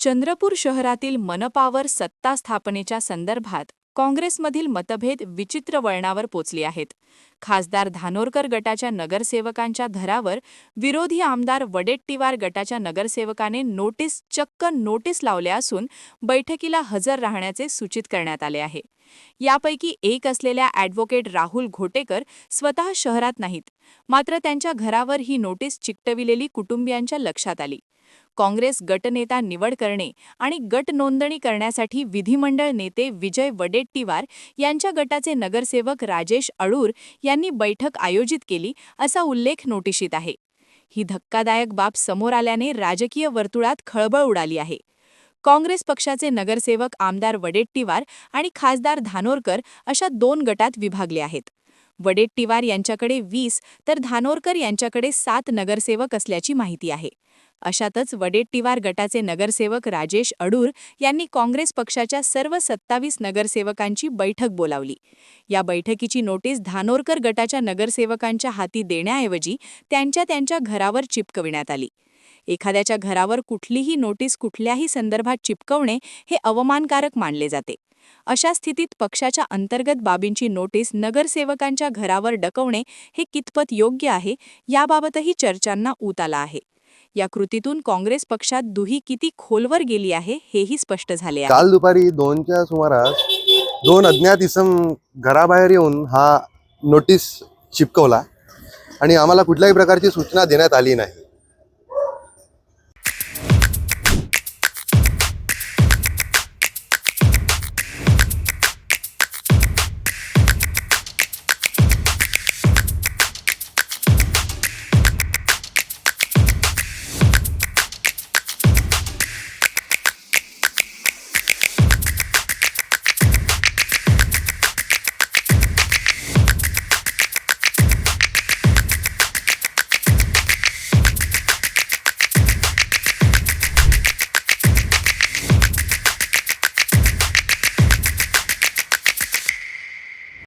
चंद्रपूर शहरातील मनपावर सत्ता स्थापनेच्या संदर्भात काँग्रेसमधील मतभेद विचित्र वळणावर पोचले आहेत. खासदार धानोरकर गटाच्या नगरसेवकांच्या घरावर विरोधी आमदार वडेट्टीवार गटाच्या नगरसेवकाने चक्क नोटीस लावल्या असून बैठकीला हजर राहण्याचे सूचित करण्यात आले आहे. यापैकी एक असलेल्या ॲडव्होकेट राहुल घोटेकर स्वतः शहरात नाहीत, मात्र त्यांच्या घरावर ही नोटीस चिकटविलेली कुटुंबियांच्या लक्षात आली. काँग्रेस गटनेता निवड करणे आणि गट नोंदणी करण्यासाठी विधिमंडळ नेते विजय वडेट्टीवार यांच्या गटाचे नगरसेवक राजेश अळूर यांनी बैठक आयोजित केली असा उल्लेख नोटिशीत आहे. ही धक्कादायक बाब समोर आल्याने राजकीय वर्तुळात खळबळ उडाली आहे. काँग्रेस पक्षाचे नगरसेवक आमदार वडेट्टीवार आणि खासदार धानोरकर अशा 2 गटात विभागले आहेत. वडेट्टीवार यांच्याकडे 20 तर धानोरकर यांच्याकडे 7 नगरसेवक असल्याची माहिती आहे. अशातच वडेट्टीवार गटाचे नगरसेवक राजेश अडूर यांनी काँग्रेस पक्षाच्या सर्व 27 नगरसेवकांची बैठक बोलावली. या बैठकीची नोटीस धानोरकर गटाच्या नगरसेवकांच्या हाती देण्याऐवजी त्यांच्या घरावर चिपकविण्यात आली. एखाद्याच्या घरावर कुठलीही नोटीस कुठल्याही संदर्भात चिपकवणे हे अवमानकारक मानले जाते. अशा स्थितीत पक्षाच्या अंतर्गत बाबींची नोटीस नगरसेवकांच्या घरावर डकवणे हे कितपत योग्य आहे याबाबतही चर्चांना ऊत आला आहे. या कृतीतून काँग्रेस पक्षात दुही किती खोलवर गेली आहे हेही स्पष्ट झाले आहे. काल दुपारी 2च्या सुमारास 2 अज्ञात इसम घराबाहेर येऊन हा नोटीस चिपकवला आणि आम्हाला कुठल्याही प्रकारची सूचना देण्यात आली नाही.